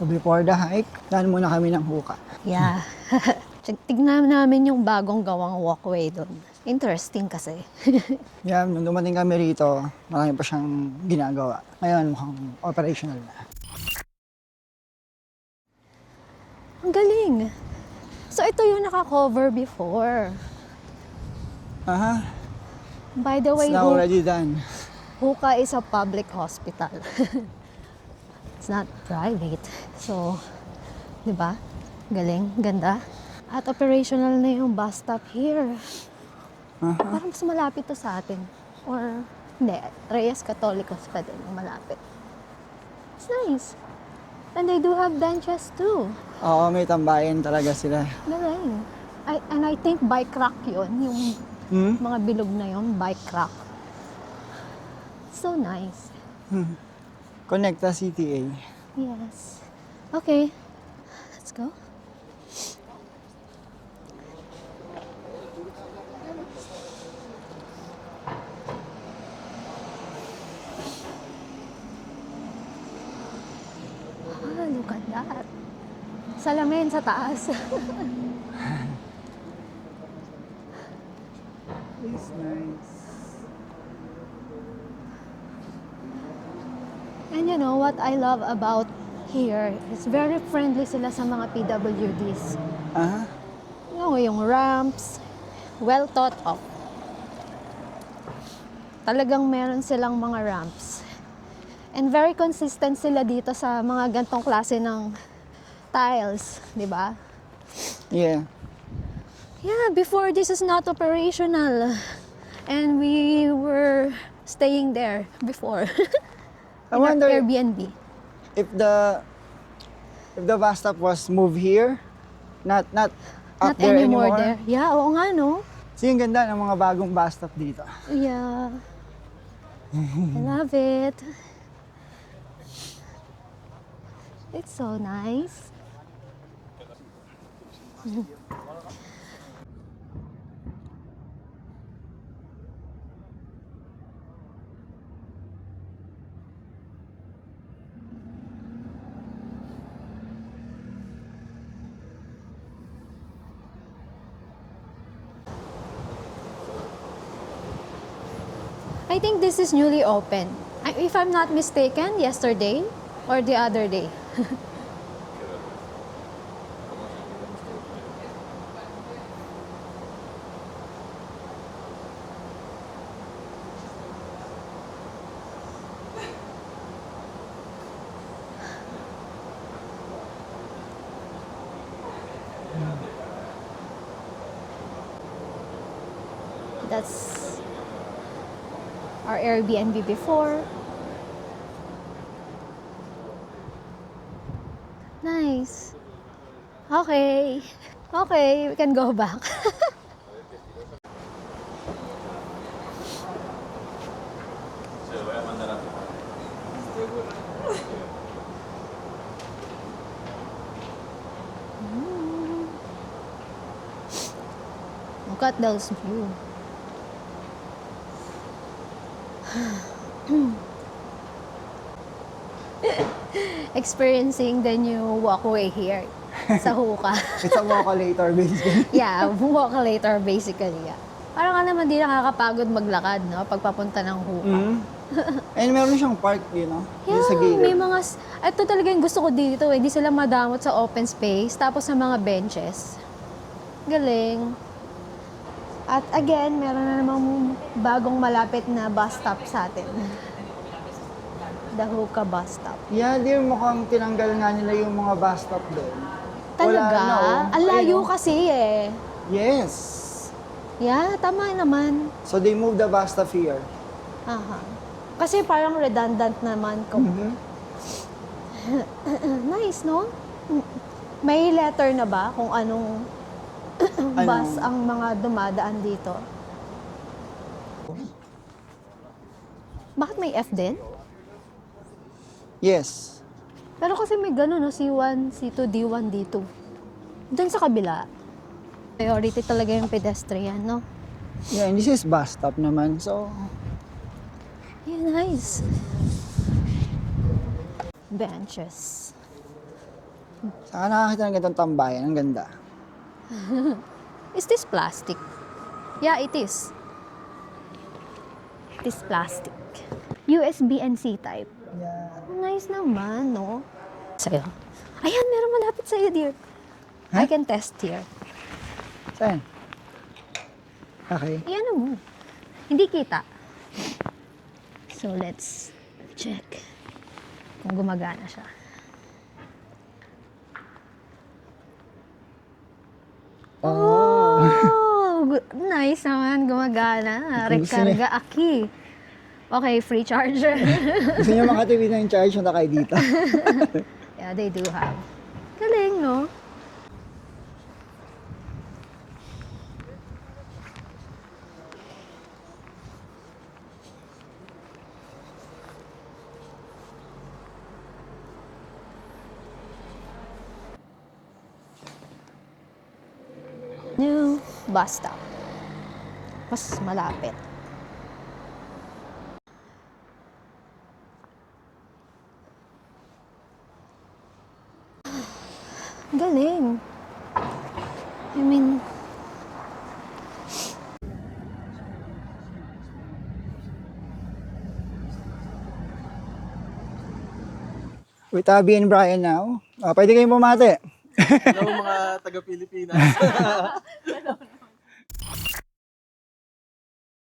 So before the hike, daan muna kami ng Huka. Yeah. Tignan namin yung bagong gawang walkway doon. Interesting kasi. Yeah, nung dumating kami rito, marami pa siyang ginagawa. Ngayon mukhang operational na. Ang galing. So ito yung naka-cover before. Aha, By the it's way, now already done. Huka is a public hospital. It's not private. So, di ba? Galing, ganda. At operational na yung bus stop here. Parang mas malapit to sa atin. Or, hindi, Reyes Catolicos pa din yung malapit. It's nice. And they do have benches too. Oo, may tambayan talaga sila. Galing. And I think bike rack yun. Yung mga bilog na yun, bike rack. So nice. Connecta CTA. Yes. Okay. Let's go. Ah, look at that. Salamin sa taas. It's nice. And you know what I love about here is very friendly sila sa mga PWDs. Aha. Yung ramps, well thought of. Talagang meron silang mga ramps. And very consistent sila dito sa mga gantong klase ng tiles, di ba? Yeah. Yeah, before this is not operational. And we were staying there before. I In our wonder Airbnb. if the bus stop was moved here, not up Not there anymore anymore. there. Yeah, oo nga no. So yung ganda ng mga bagong bus stop dito. Yeah. I love it. It's so nice. I think this is newly open. If I'm not mistaken, yesterday or the other day. That's our Airbnb before. Nice. Okay. Okay, we can go back. Look at those view. Experiencing the new walkway here sa Huka. It's a walk later basically. Yeah, walk later basically. Yeah. Parang ka naman di nakakapagod maglakad, no? Pagpapunta ng Huka. And meron siyang park, you know? Yeah, sa gilid. may mga... Ito talaga yung gusto ko dito eh. Hindi sila madamot sa open space. Tapos sa mga benches. Galing. At again, meron na namang bagong malapit na bus stop sa atin. The Huka bus stop. Yeah, dear, mukhang tinanggal nga nila yung mga bus stop doon. Talaga? Wala na, oh. Ang layo Ayun, oh. kasi eh. Yes. Yeah, tama naman. So they moved the bus stop here. Aha. Kasi parang redundant naman kung... Nice, no? May letter na ba kung anong bus ang mga dumadaan dito? Bakit may F din? Yes. Pero kasi may gano'n, no? C1, C2, D1, D2. Doon sa kabila, priority talaga yung pedestrian, no? Yeah, and this is bus stop naman. So, Yeah, nice. Benches. Saka nakakita ng ganitong tambayan. Ang ganda. Is this plastic? Yeah, it is. It is plastic. USB and C type. Yeah. Nice naman, no? Sa'yo. Ayan, meron malapit sa'yo, dear. I can test here. Saan? Okay. Ayan mo. Hindi kita. So, let's check kung gumagana siya. Oh, nice naman, gumagana. Kung gusto niya. Recarga aki. Okay, free charger. Gusto niyo makatipid ng charge na kayo dito. Yeah, they do have. Galing, no? New bus stop. Mas malapit. Galing. I mean, With Abby and Brian now. Pwede kayong bumate. Hello mga taga-Pilipinas.